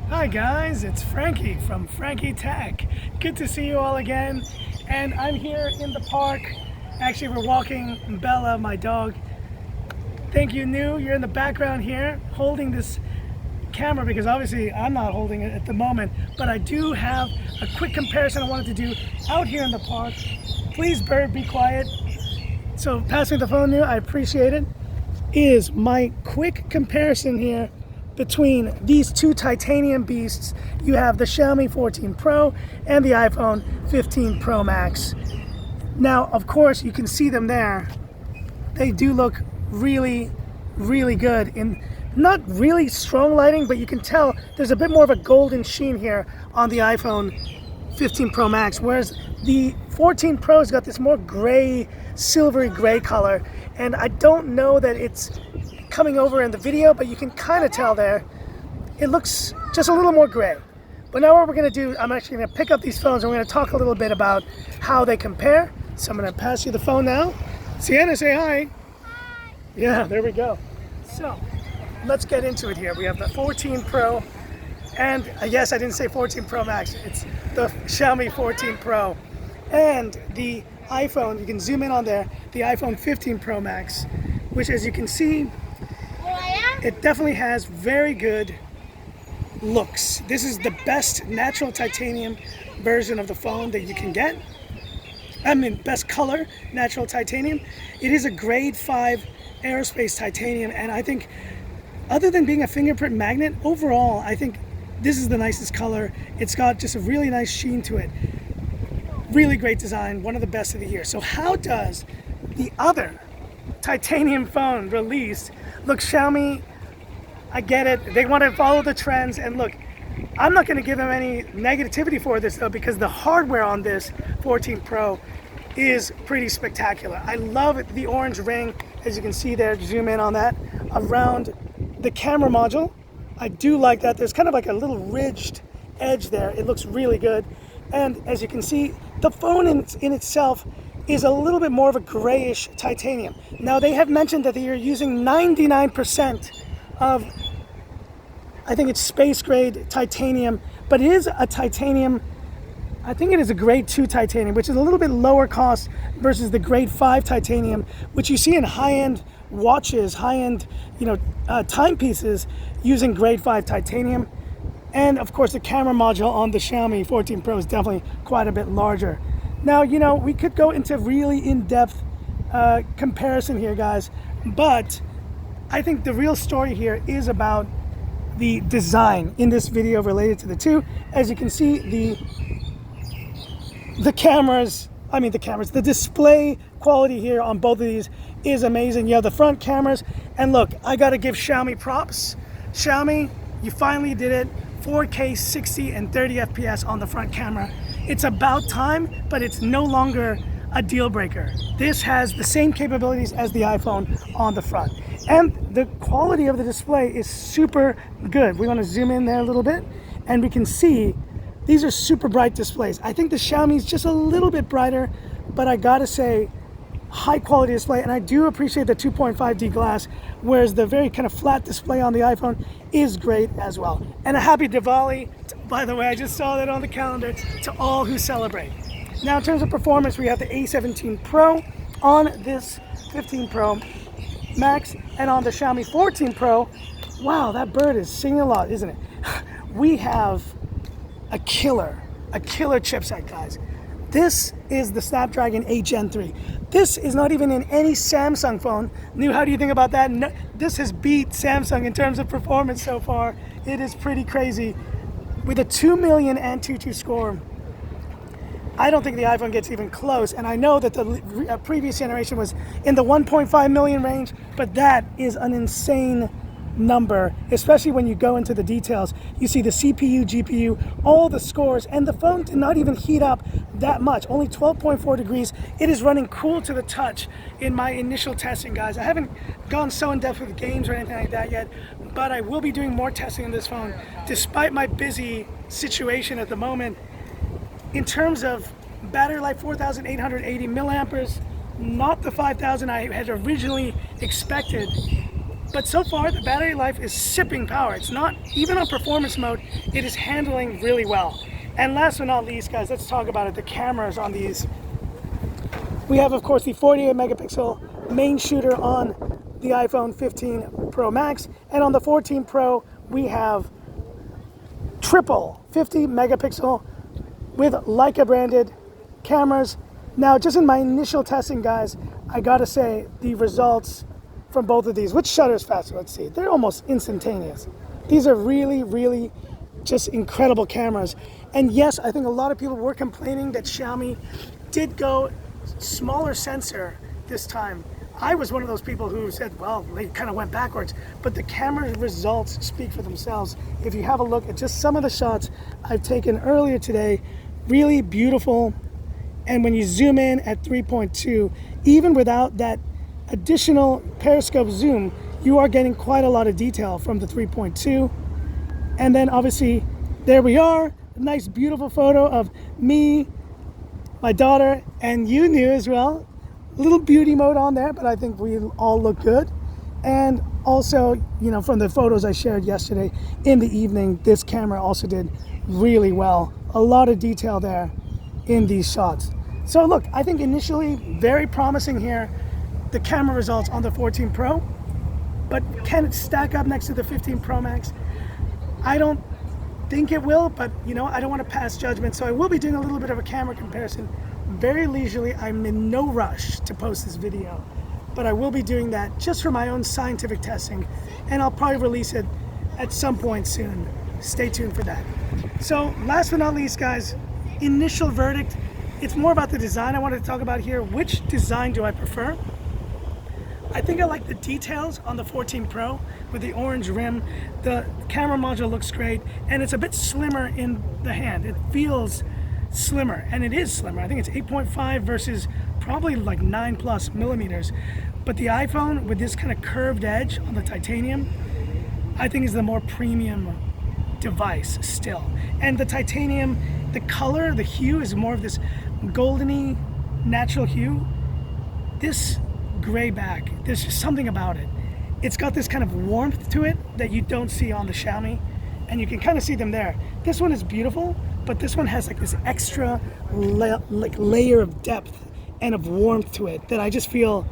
Hi guys, it's Frankie from Frankie Tech. Good to see you all again. And I'm here in the park. Actually, we're walking Bella, my dog. Thank you, New. You're in the background here holding this camera because obviously I'm not holding it at the moment, but I do have a quick comparison I wanted to do out here in the park. Please, Bird, be quiet. So pass me the phone, New. I appreciate it. Is my quick comparison here between these two titanium beasts. You have the Xiaomi 14 Pro and the iPhone 15 Pro Max. Now, of course, you can see them there. They do look really, really good in not really strong lighting, but you can tell there's a bit more of a golden sheen here on the iPhone 15 Pro Max, whereas the 14 Pro's got this more gray, silvery gray color, and I don't know that it's coming over in the video, but you can kind of tell there it looks just a little more gray. But now what we're going to do, I'm actually going to pick up these phones and we're going to talk a little bit about how they compare. So I'm going to pass you the phone now. Sienna, say hi. Hi. Yeah, there we go. So let's get into it here. We have the 14 Pro, and yes, I didn't say 14 Pro Max, it's the Xiaomi 14 Pro, and the iPhone, you can zoom in on there, the iPhone 15 Pro Max, which, as you can see, it definitely has very good looks. This is the best natural titanium version of the phone that you can get. I mean, best color natural titanium. It is a grade 5 aerospace titanium, and I think other than being a fingerprint magnet, overall I think this is the nicest color. It's got just a really nice sheen to it. Really great design, one of the best of the year. So how does the other titanium phone released look? Xiaomi, I get it, they want to follow the trends, and look, I'm not going to give them any negativity for this though, because the hardware on this 14 Pro is pretty spectacular. I love the orange ring, as you can see there, zoom in on that, around the camera module. I do like that. There's kind of like a little ridged edge there. It looks really good. And as you can see, the phone in itself is a little bit more of a grayish titanium. Now, they have mentioned that they are using 99% of, I think it's space grade titanium, but it is a titanium, I think it is a grade 2 titanium, which is a little bit lower cost versus the grade 5 titanium, which you see in high-end watches, high-end, timepieces using grade 5 titanium. And of course, the camera module on the Xiaomi 14 Pro is definitely quite a bit larger. Now, we could go into really in-depth comparison here, guys, but I think the real story here is about the design in this video related to the two. As you can see, the display quality here on both of these is amazing. You have the front cameras, and look, I gotta give Xiaomi props. Xiaomi, you finally did it. 4K 60 and 30 FPS on the front camera. It's about time, but it's no longer a deal breaker. This has the same capabilities as the iPhone on the front. And the quality of the display is super good. We want to zoom in there a little bit, and we can see these are super bright displays. I think the Xiaomi is just a little bit brighter, but I gotta say, high quality display, and I do appreciate the 2.5D glass, whereas the very kind of flat display on the iPhone is great as well. And a happy Diwali, by the way, I just saw that on the calendar, to all who celebrate. Now, in terms of performance, we have the A17 Pro on this 15 Pro Max, and on the Xiaomi 14 Pro, wow, that bird is singing a lot, isn't it? We have a killer chipset, guys. This is the Snapdragon 8 Gen 3. This is not even in any Samsung phone. New, how do you think about that? No, this has beat Samsung in terms of performance so far. It is pretty crazy. With a 2 million Antutu score, I don't think the iPhone gets even close. And I know that the previous generation was in the 1.5 million range, but that is an insane number, especially when you go into the details. You see the CPU, GPU, all the scores, and the phone did not even heat up that much, only 12.4 degrees. It is running cool to the touch in my initial testing, guys. I haven't gone so in depth with games or anything like that yet, but I will be doing more testing on this phone despite my busy situation at the moment. In terms of battery life, 4,880 milliamperes, not the 5,000 I had originally expected. But so far, the battery life is sipping power. It's not, even on performance mode, it is handling really well. And last but not least, guys, let's talk about it, the cameras on these. We have, of course, the 48 megapixel main shooter on the iPhone 15 Pro Max. And on the 14 Pro, we have triple 50 megapixel with Leica branded cameras. Now, just in my initial testing, guys, I gotta say the results from both of these. Which shutter is faster? Let's see. They're almost instantaneous. These are really, really just incredible cameras. And yes, I think a lot of people were complaining that Xiaomi did go smaller sensor this time. I was one of those people who said, well, they kind of went backwards. But the camera results speak for themselves. If you have a look at just some of the shots I've taken earlier today, really beautiful. And when you zoom in at 3.2, even without that additional periscope zoom, you are getting quite a lot of detail from the 3.2. And then obviously, there we are, a nice beautiful photo of me, my daughter, and you knew as well. A little beauty mode on there, but I think we all look good. And also, you know, from the photos I shared yesterday in the evening, this camera also did really well. A lot of detail there in these shots. So look, I think initially very promising here, the camera results on the 14 Pro, but can it stack up next to the 15 Pro Max? I don't think it will, but you know, I don't want to pass judgment, so I will be doing a little bit of a camera comparison very leisurely. I'm in no rush to post this video, but I will be doing that just for my own scientific testing, and I'll probably release it at some point soon. Stay tuned for that. So last but not least, guys, initial verdict. It's more about the design I wanted to talk about here. Which design do I prefer? I think I like the details on the 14 Pro with the orange rim. The camera module looks great, and it's a bit slimmer in the hand. It feels slimmer, and it is slimmer. I think it's 8.5 versus probably like 9+ millimeters. But the iPhone with this kind of curved edge on the titanium, I think is the more premium device still. And the titanium, the color, the hue is more of this goldeny natural hue. This gray back, there's just something about it. It's got this kind of warmth to it that you don't see on the Xiaomi, and you can kind of see them there. This one is beautiful, but this one has like this extra layer of depth and of warmth to it that I just feel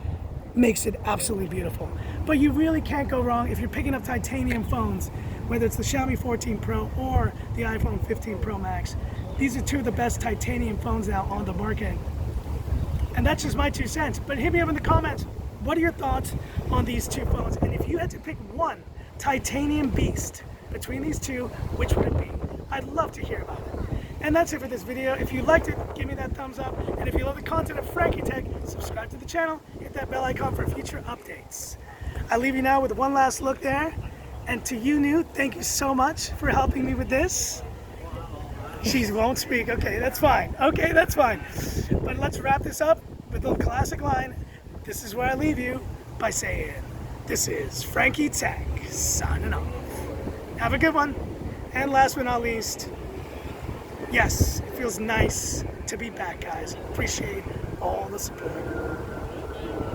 makes it absolutely beautiful. But you really can't go wrong if you're picking up titanium phones, whether it's the Xiaomi 14 Pro or the iPhone 15 Pro Max. These are two of the best titanium phones now on the market. And that's just my 2 cents. But hit me up in the comments. What are your thoughts on these two phones? And if you had to pick one titanium beast between these two, which would it be? I'd love to hear about it. And that's it for this video. If you liked it, give me that thumbs up. And if you love the content of Frankie Tech, subscribe to the channel, hit that bell icon for future updates. I leave you now with one last look there. And to you new, thank you so much for helping me with this. She won't speak. Okay, that's fine. Okay, that's fine. But let's wrap this up with the classic line. This is where I leave you by saying, this is Frankie Tech signing off. Have a good one. And last but not least, yes, it feels nice to be back, guys. Appreciate all the support.